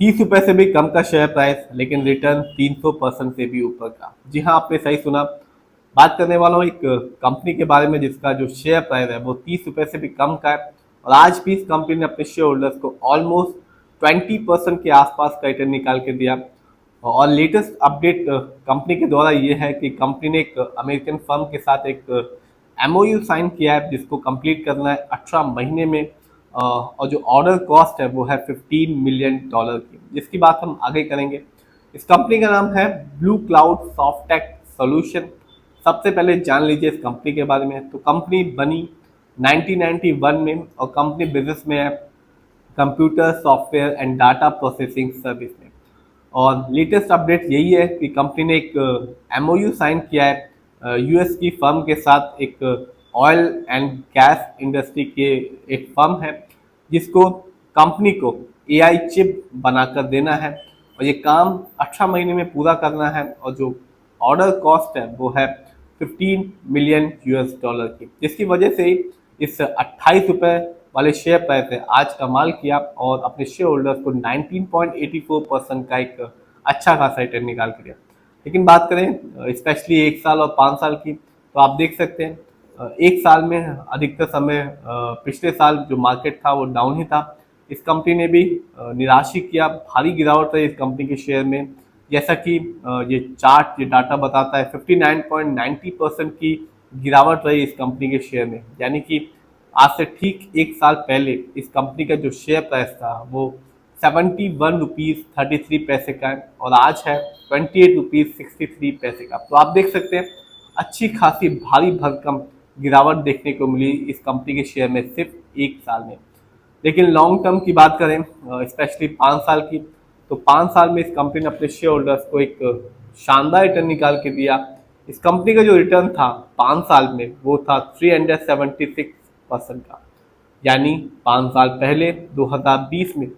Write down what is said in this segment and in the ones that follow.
₹30 से भी कम का शेयर प्राइस, लेकिन रिटर्न 300% से भी ऊपर का। जी हाँ, आपने सही सुना। बात करने वाला हूँ एक कंपनी के बारे में जिसका जो शेयर प्राइस है वो ₹30 से भी कम का है, और आज भी इस कंपनी ने अपने शेयर होल्डर्स को ऑलमोस्ट 20% के आसपास का रिटर्न निकाल के दिया। और लेटेस्ट अपडेट कंपनी के द्वारा ये है कि कंपनी ने एक अमेरिकन फर्म के साथ एक एमओयू साइन किया है जिसको कंप्लीट करना है 18 महीने में। और जो ऑर्डर कॉस्ट है वो है $15 मिलियन की, जिसकी बात हम आगे करेंगे। इस कंपनी का नाम है ब्लू क्लाउड सॉफ्टटेक सॉल्यूशन। सबसे पहले जान लीजिए इस कंपनी के बारे में। तो कंपनी बनी 1991 में, और कंपनी बिजनेस में है computer software and data processing service में। और लेटेस्ट अपडेट यही है कि कंपनी ने एक एमओयू साइन किया है यूएस की फर्म के साथ, एक ऑयल एंड गैस इंडस्ट्री के एक फर्म है जिसको कंपनी को एआई चिप बनाकर देना है, और ये काम 18 महीने में पूरा करना है। और जो ऑर्डर कॉस्ट है वो है $15 मिलियन की, जिसकी वजह से इस ₹28 वाले शेयर प्राइस से आज कमाल किया और अपने शेयर होल्डर्स को 19.84% का एक अच्छा खासा रिटर्न निकाल के दिया। लेकिन बात करें स्पेशली 1 साल और 5 साल की, तो आप देख सकते हैं 1 साल में अधिकतर समय पिछले साल जो मार्केट था वो डाउन ही था। इस कंपनी ने भी निराश ही किया, भारी गिरावट रही इस कंपनी के शेयर में। जैसा कि ये चार्ट, ये डाटा बताता है 59.90% की गिरावट रही इस कंपनी के शेयर में। यानी कि आज से ठीक 1 साल पहले इस कंपनी का जो शेयर प्राइस था वो ₹71.33 का है, और आज है ₹28.63 का। तो आप देख सकते हैं अच्छी खासी भारी भरकम गिरावट देखने को मिली इस कंपनी के शेयर में सिर्फ 1 साल में। लेकिन लॉन्ग टर्म की बात करें, स्पेशली 5 साल की, तो 5 साल में इस कंपनी ने अपने शेयर होल्डर्स को एक शानदार रिटर्न निकाल के दिया। इस कंपनी का जो रिटर्न था 5 साल में वो था 376% का। यानी 5 साल पहले 2020 में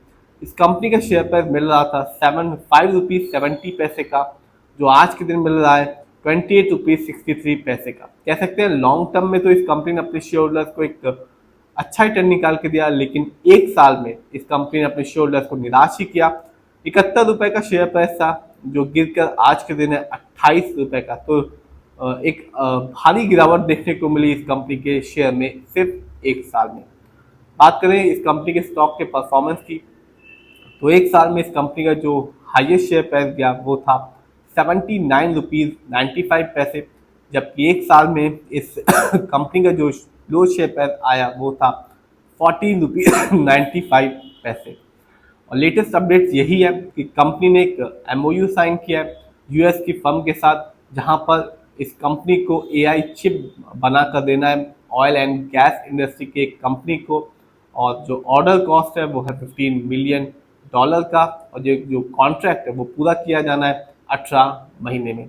इस कंपनी का शेयर प्राइस मिल रहा था ₹5.70 का, जो आज के दिन मिल रहा है ₹28.63 का। कह सकते हैं लॉन्ग टर्म में तो इस कंपनी ने अपने शेयर होल्डर्स को एक अच्छा रिटर्न निकाल के दिया, लेकिन 1 साल में इस कंपनी ने अपने शेयर होल्डर्स को निराश ही किया। ₹71 का शेयर प्राइस था, जो गिरकर आज के दिन है ₹28 का। तो एक भारी गिरावट देखने को मिली इस कंपनी के शेयर में सिर्फ 1 साल में। बात करें इस कंपनी के स्टॉक के परफॉर्मेंस की, तो 1 साल में इस कंपनी का जो हाईएस्ट शेयर प्राइस गया वो था ₹79.95, जबकि 1 साल में इस कंपनी का जो लो शेयर प्राइस आया वो था ₹14.95। और लेटेस्ट अपडेट्स यही है कि कंपनी ने एक एमओयू साइन किया है यूएस की फर्म के साथ, जहां पर इस कंपनी को एआई चिप बना कर देना है ऑयल एंड गैस इंडस्ट्री के एक कंपनी को। और जो ऑर्डर कॉस्ट है वो है $15 मिलियन का, और जो जो कॉन्ट्रैक्ट है वो पूरा किया जाना है 18 महीने में।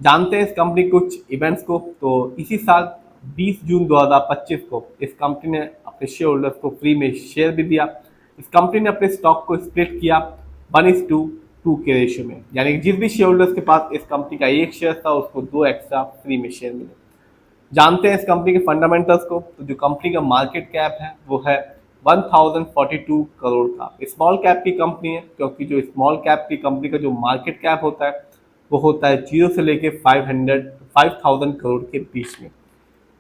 जानते हैं इस कंपनी के कुछ इवेंट्स को। तो इसी साल 20 जून 2025 को इस कंपनी ने अपने शेयर होल्डर्स को फ्री में शेयर भी दिया। इस कंपनी ने अपने स्टॉक को स्प्लिट किया 1:2 के रेशियो में, यानी कि जिस भी शेयर होल्डर्स के पास इस कंपनी का एक शेयर था उसको 2 एक्स्ट्रा फ्री में शेयर मिले। जानते हैं इस कंपनी के फंडामेंटल्स को। तो जो कंपनी का मार्केट कैप है वो है 1042 करोड़ का। स्मॉल कैप की कंपनी है, क्योंकि जो स्मॉल कैप की कंपनी का जो मार्केट कैप होता है वो होता है 0 से लेके 5000 करोड़ के बीच में।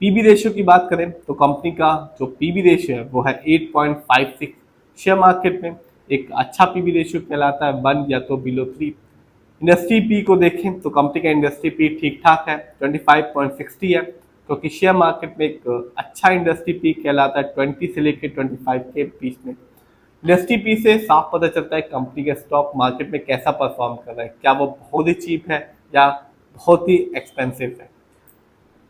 पीबी रेशियो की बात करें तो कंपनी का जो पीबी रेशियो है वो है 8.56। शेयर मार्केट में एक अच्छा पीबी रेशियो कहलाता है 1 या तो बिलो 3। इंडस्ट्री पी को देखें तो कंपनी का इंडस्ट्री पी ठीक ठाक है, 25.60 है, क्योंकि शेयर मार्केट में एक अच्छा इंडस्ट्री पी कहलाता है 20 से लेकर 25 के बीच में। इंडस्ट्री पी से साफ पता चलता है कंपनी का स्टॉक मार्केट में कैसा परफॉर्म कर रहा है, क्या वो बहुत ही चीप है या बहुत ही एक्सपेंसिव है।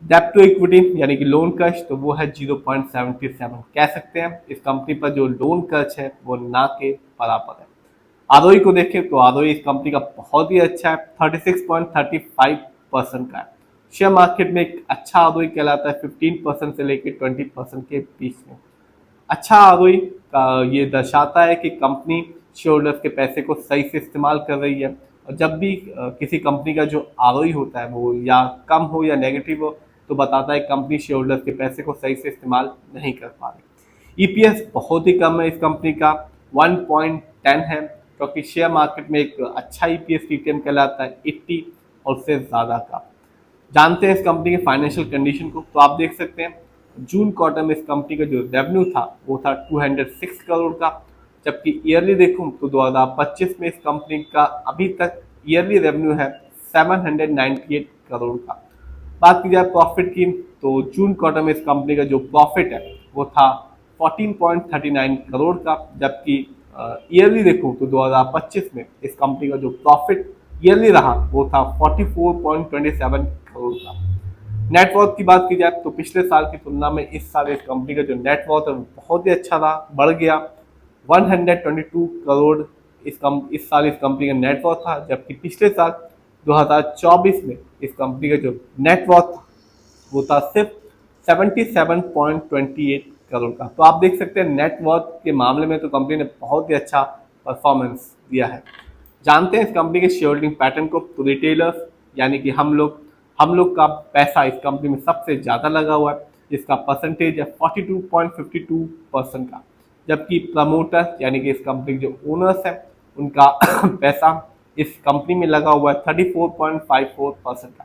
डेब्ट टू इक्विटी यानी कि लोन कर्ज, तो वो है 0.77। कह सकते हैं इस कंपनी पर जो लोन कर्ज है वो ना के बराबर है। आरओई को देखें तो आरओई इस कंपनी का बहुत ही अच्छा है, 36.35% का है। शेयर मार्केट में एक अच्छा आरओई कहलाता है 15% से लेकर 20% के बीच में। अच्छा आरओई का ये दर्शाता है कि कंपनी शेयर होल्डर्स के पैसे को सही से इस्तेमाल कर रही है। और जब भी किसी कंपनी का जो आरओई होता है वो या कम हो या नेगेटिव हो, तो बताता है कंपनी शेयर होल्डर्स के पैसे को सही से इस्तेमाल नहीं कर पा रही। ईपीएस बहुत ही कम है इस कंपनी का, 1.10 है, क्योंकि शेयर मार्केट में एक अच्छा ईपीएस टीटीएम कहलाता है 80 और उससे ज़्यादा का। जानते हैं इस कंपनी के फाइनेंशियल कंडीशन को, तो आप देख सकते हैं जून क्वार्टर में इस कंपनी का जो रेवेन्यू था वो था 206 करोड़ का, जबकि ईयरली देखूं तो 2025 में इस कंपनी का अभी तक ईयरली रेवेन्यू है 798 करोड़ का। बात की जाए प्रॉफिट की, तो जून क्वार्टर में इस कंपनी का जो प्रॉफिट है वो था 14.39 करोड़ का, जबकि ईयरली देखूं तो 2025 में इस कंपनी का जो प्रॉफिट ईयरली रहा वो था 44.27 करोड़ का। नेटवर्थ की बात की जाए तो पिछले साल की तुलना में इस साल इस कंपनी का जो नेटवर्थ है वो बहुत ही अच्छा रहा, बढ़ गया 122 करोड़। इस साल इस कंपनी का नेटवर्थ था, जबकि पिछले साल 2024 में इस कंपनी का जो नेटवर्थ वो था सिर्फ 77.28 करोड़ का। तो आप देख सकते हैं नेटवर्थ के मामले में तो कंपनी ने बहुत ही अच्छा परफॉर्मेंस दिया है। जानते हैं इस कंपनी के शेयर होल्डिंग पैटर्न को, तो रिटेलर्स यानी कि हम लोग का पैसा इस कंपनी में सबसे ज़्यादा लगा हुआ है, जिसका परसेंटेज है 42.52% का, जबकि प्रमोटर यानी कि इस कंपनी के जो ओनर्स हैं उनका पैसा इस कंपनी में लगा हुआ है 34.54% का,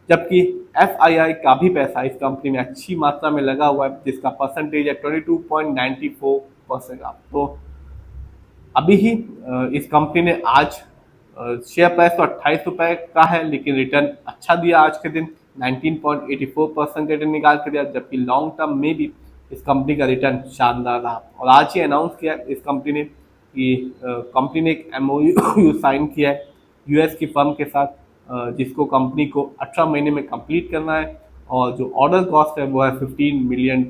जबकि एफआईआई का भी पैसा इस कंपनी में अच्छी मात्रा में लगा हुआ है, जिसका परसेंटेज है 22.94% का। तो अभी ही इस कंपनी ने आज शेयर प्राइस तो 28 रुपए का है, लेकिन रिटर्न अच्छा दिया आज के दिन 19.84% रिटर्न निकाल के दिया, जबकि लॉन्ग टर्म में भी इस कंपनी का रिटर्न शानदार रहा। और आज ही अनाउंस किया इस कंपनी ने कि कंपनी ने एक एमओयू साइन किया है यूएस की फर्म के साथ, जिसको कंपनी को 18 महीने में कंप्लीट करना है, और जो ऑर्डर कॉस्ट है वो है $15 मिलियन,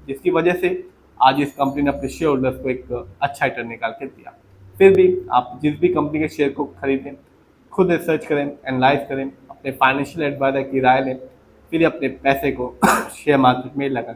जिसकी वजह से आज इस कंपनी ने अपने शेयर होल्डर्स को एक अच्छा रिटर्न निकाल के दिया। फिर भी आप जिस भी कंपनी के शेयर को खरीदें खुद रिसर्च करें, एनालाइज करें, अपने फाइनेंशियल एडवाइजर की राय लें, फिर अपने पैसे को शेयर मार्केट में लगाएं।